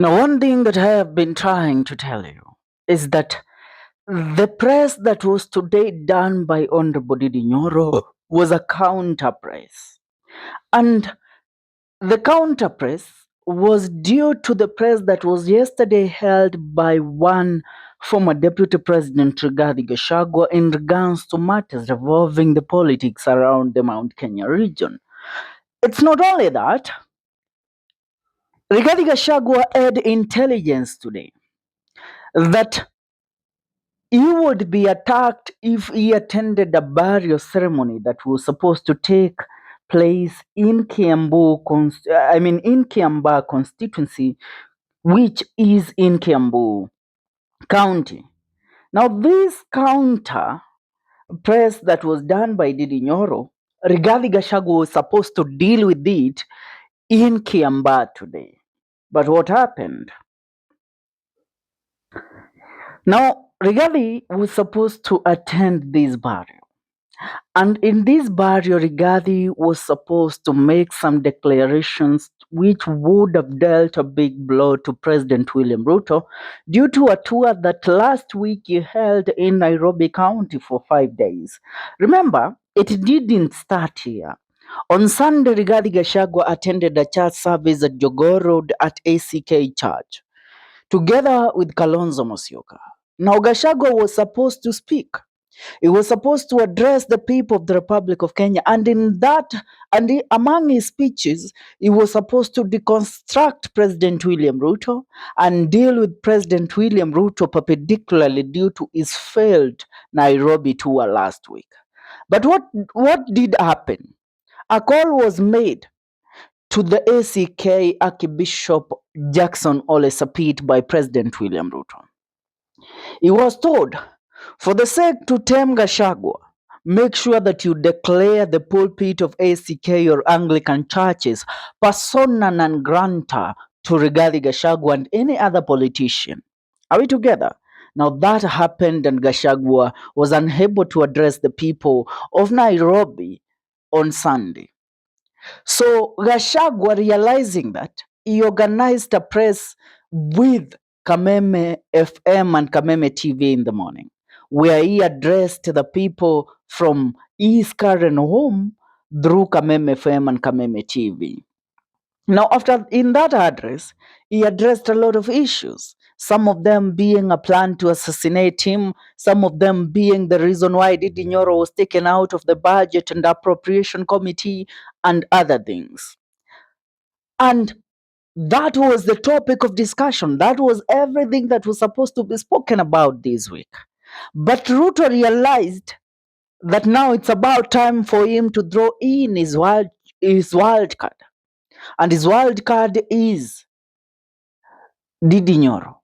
Now, one thing that I have been trying to tell you is that the press that was today done by Honorable Ndidi Nyoro was a counter press. And the counter press was due to the press that was yesterday held by one former Deputy President Rigathi Gachagua in regards to matters revolving the politics around the Mount Kenya region. It's not only that, Rigathi Gachagua had intelligence today that he would be attacked if he attended a burial ceremony that was supposed to take place in in Kiamba constituency, which is in Kiambu County. Now, this counter press that was done by Ndidi Nyoro, Rigathi Gachagua was supposed to deal with it in Kiamba today. But what happened? Now, Rigathi was supposed to attend this burial. And in this burial, Rigathi was supposed to make some declarations which would have dealt a big blow to President William Rutto due to a tour that last week he held in Nairobi County for 5 days. Remember, it didn't start here. On Sunday, Rigathi Gachagua attended a church service at Jogoo Road at ACK Church, together with Kalonzo Musyoka. Now, Gachagua was supposed to speak. He was supposed to address the people of the Republic of Kenya, and among his speeches, he was supposed to deconstruct President William Ruto and deal with President William Ruto perpendicularly due to his failed Nairobi tour last week. But what did happen? A call was made to the ACK Archbishop Jackson Ole Sapit by President William Ruto. He was told, for the sake to tame Gachagua, make sure that you declare the pulpit of ACK or Anglican churches persona non grata to Rigathi Gachagua and any other politician. Are we together? Now that happened and Gachagua was unable to address the people of Nairobi on Sunday. So Gachagua, realizing that, he organized a press with Kameme FM and Kameme TV in the morning, where he addressed the people from his current home through Kameme FM and Kameme TV. Now, after in that address, he addressed a lot of issues. Some of them being a plan to assassinate him, some of them being the reason why Ndidi Nyoro was taken out of the budget and appropriation committee, and other things. And that was the topic of discussion. That was everything that was supposed to be spoken about this week. But Ruto realized that now it's about time for him to throw in his wild card. And his wild card is Ndidi Nyoro.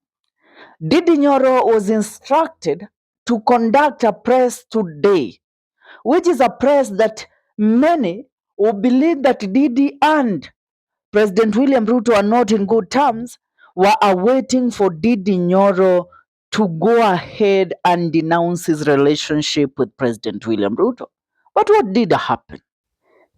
Ndidi Nyoro was instructed to conduct a press today, which is a press that many who believe that Ndidi and President William Ruto are not in good terms were awaiting for Ndidi Nyoro to go ahead and denounce his relationship with President William Ruto. But what did happen?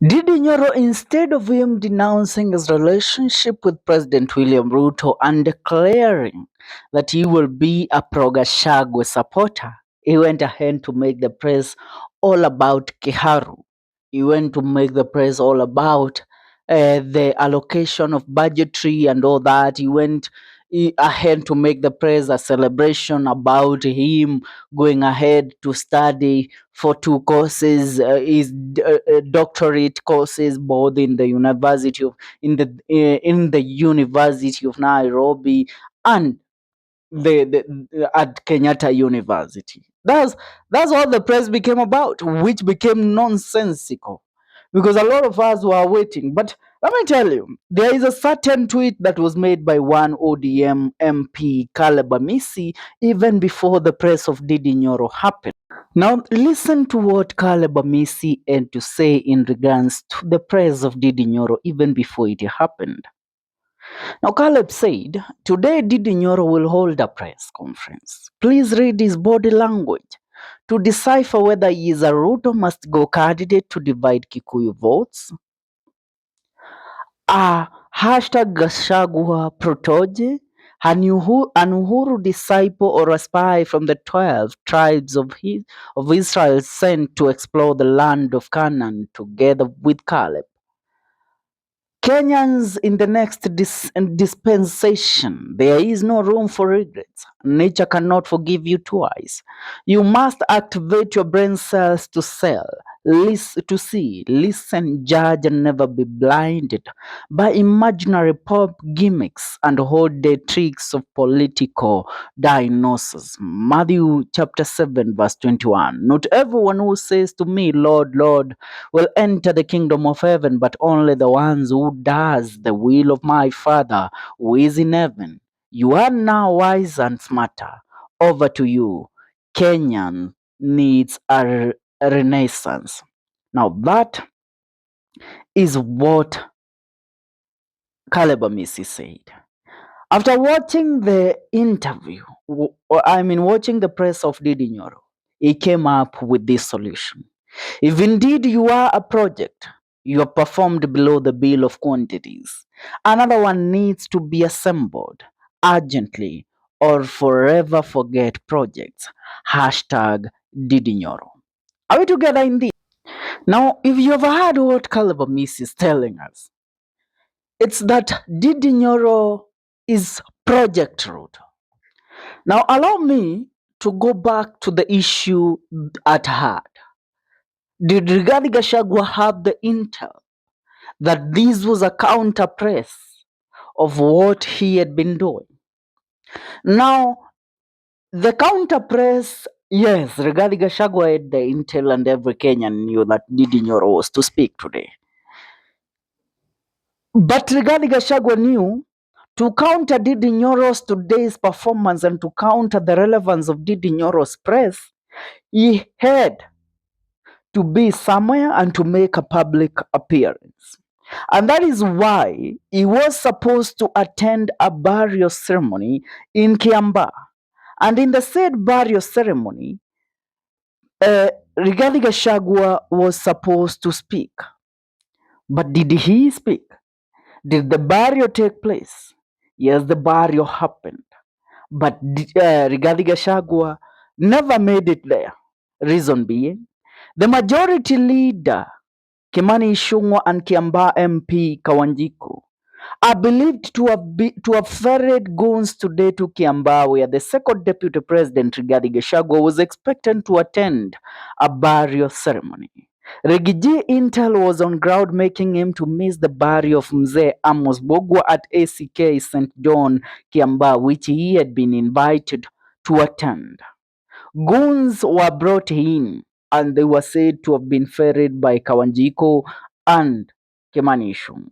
Ndidi Nyoro, instead of him denouncing his relationship with President William Ruto and declaring that he will be a pro-Gachagua supporter, he went ahead to make the press all about Kiharu. He went to make the press all about the allocation of budgetary and all that. He went ahead to make the press a celebration about him going ahead to study for two courses, his doctorate courses, both in the University of Nairobi and at Kenyatta University. That's what the press became about, which became nonsensical because a lot of us were waiting. But let me tell you, there is a certain tweet that was made by one ODM MP, AMISI, even before the press of Ndidi Nyoro happened. Now, listen to what AMISI had to say in regards to the press of Ndidi Nyoro even before it happened. Now, Caleb said, today Ndidi Nyoro will hold a press conference. Please read his body language to decipher whether he is a Rutto must go candidate to divide Kikuyu votes, a hashtag Gachagua protoje, An Uhuru disciple or a spy from the 12 tribes of Israel sent to explore the land of Canaan together with Caleb. Kenyans in the next dispensation, there is no room for regrets. Nature cannot forgive you twice. You must activate your brain cells to to see, listen, judge, and never be blinded by imaginary pop gimmicks and whole day tricks of political diagnosis. Matthew chapter 7, verse 21. Not everyone who says to me, Lord, Lord, will enter the kingdom of heaven, but only the ones who does the will of my Father who is in heaven. You are now wise and smarter. Over to you. Kenyan needs a renaissance. Now that is what Caleb Amisi said. After watching the interview, watching the press of Ndidi Nyoro, he came up with this solution. If indeed you are a project, you have performed below the bill of quantities, another one needs to be assembled urgently or forever forget projects. Hashtag Ndidi Nyoro. Are we together in this? Now, if you have heard what Caleb Amisi is telling us, it's that Ndidi Nyoro is Project Root. Now, allow me to go back to the issue at hand. Did Rigathi Gachagua have the intel that this was a counter press of what he had been doing? Now, the counter press, yes, Rigathi Gachagua had the intel and every Kenyan knew that Ndidi Nyoro was to speak today. But Rigathi Gachagua knew to counter Ndidi Nyoro's today's performance and to counter the relevance of Ndidi Nyoro's press, he had to be somewhere and to make a public appearance. And that is why he was supposed to attend a burial ceremony in Kiambaa. And in the said burial ceremony, Rigathi Gachagua was supposed to speak. But did he speak? Did the burial take place? Yes, the burial happened. But Rigathi Gachagua never made it there. Reason being, the majority leader, Kimani Ichung'wah and Kiambaa MP Kawanjiku, are believed to have ferried goons today to Kiambaa, where the second deputy president, Rigathi Gachagua, was expected to attend a burial ceremony. Reggie Intel was on ground, making him to miss the burial of Mzee Amos Bogwa at ACK St. John, Kiambaa, which he had been invited to attend. Goons were brought in and they were said to have been ferried by Kawanjiko and Kimani Ichung'wah.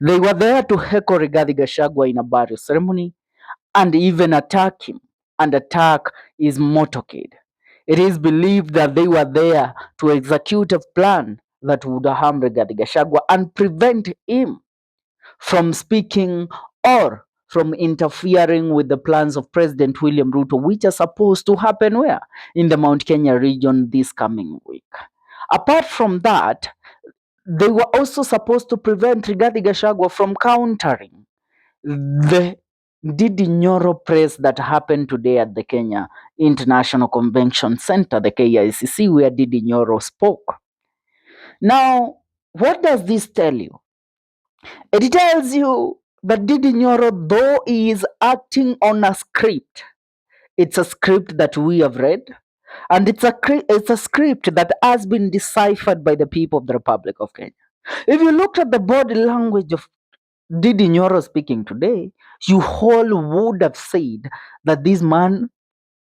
They were there to heckle Rigathi Gachagua in a burial ceremony and even attack him and attack his motorcade. It is believed that they were there to execute a plan that would harm Rigathi Gachagua and prevent him from speaking or from interfering with the plans of President William Rutto, which are supposed to happen where? In the Mount Kenya region this coming week. Apart from that, they were also supposed to prevent Rigathi Gachagua from countering the Ndidi Nyoro press that happened today at the Kenya International Convention Center, the KICC, where Ndidi Nyoro spoke. Now, what does this tell you? It tells you that Ndidi Nyoro, though he is acting on a script, it's a script that we have read, and it's a script that has been deciphered by the people of the Republic of Kenya. If you looked at the body language of Ndidi Nyoro speaking today, you all would have said that this man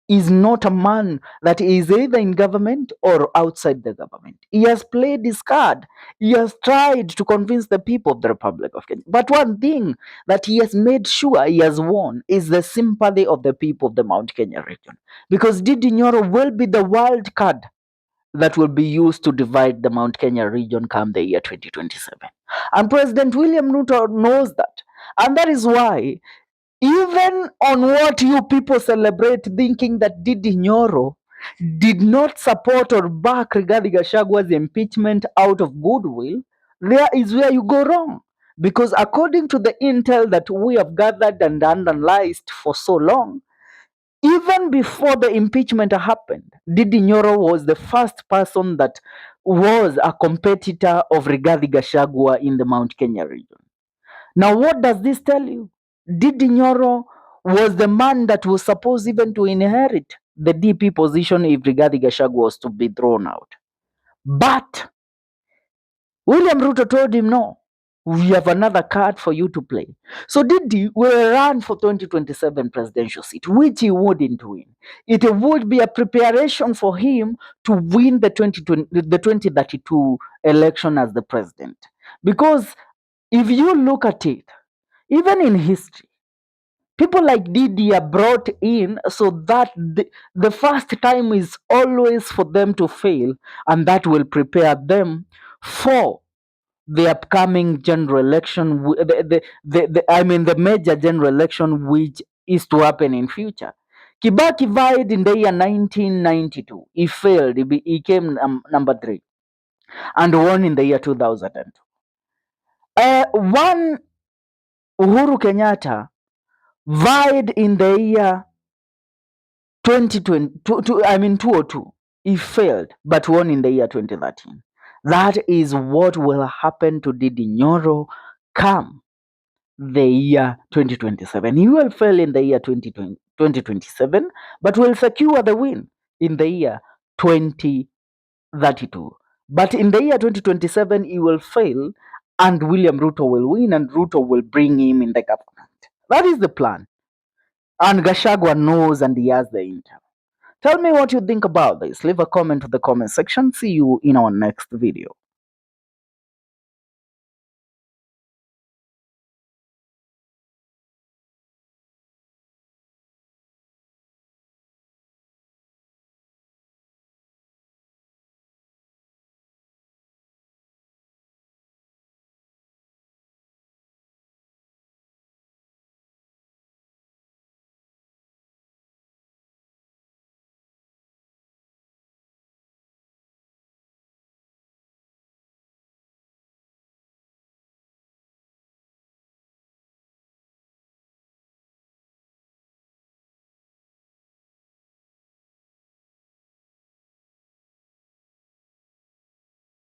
is not a man that is either in government or outside the government. He has played his card. He has tried to convince the people of the Republic of Kenya. But one thing that he has made sure he has won is the sympathy of the people of the Mount Kenya region. Because Ndidi Nyoro will be the wild card that will be used to divide the Mount Kenya region come the year 2027. And President William Ruto knows that. And that is why, even on what you people celebrate, thinking that Ndidi Nyoro did not support or back Rigathi Gachagua's impeachment out of goodwill, there is where you go wrong. Because according to the intel that we have gathered and analyzed for so long, even before the impeachment happened, Ndidi Nyoro was the first person that was a competitor of Rigathi Gachagua in the Mount Kenya region. Now, what does this tell you? Ndidi Nyoro was the man that was supposed even to inherit the DP position if Rigathi Gachagua was to be thrown out. But William Rutto told him, no, we have another card for you to play. So Ndidi will run for 2027 presidential seat, which he wouldn't win. It would be a preparation for him to win the 2032 election as the president. Because if you look at it, even in history, people like Ndidi are brought in so that the first time is always for them to fail, and that will prepare them for the upcoming general election, I mean the major general election which is to happen in future. Kibaki vied in the year 1992. He failed. He came number 3 and won in the year 2002. One Uhuru Kenyatta vied in the year 2020, 2002. He failed but won in the year 2013. That is what will happen to Ndidi Nyoro come the year 2027. He will fail in the year 2027, but will secure the win in the year 2032. But in the year 2027, he will fail and William Ruto will win and Ruto will bring him in the government. That is the plan. And Gachagua knows and he has the intel. Tell me what you think about this. Leave a comment in the comment section. See you in our next video.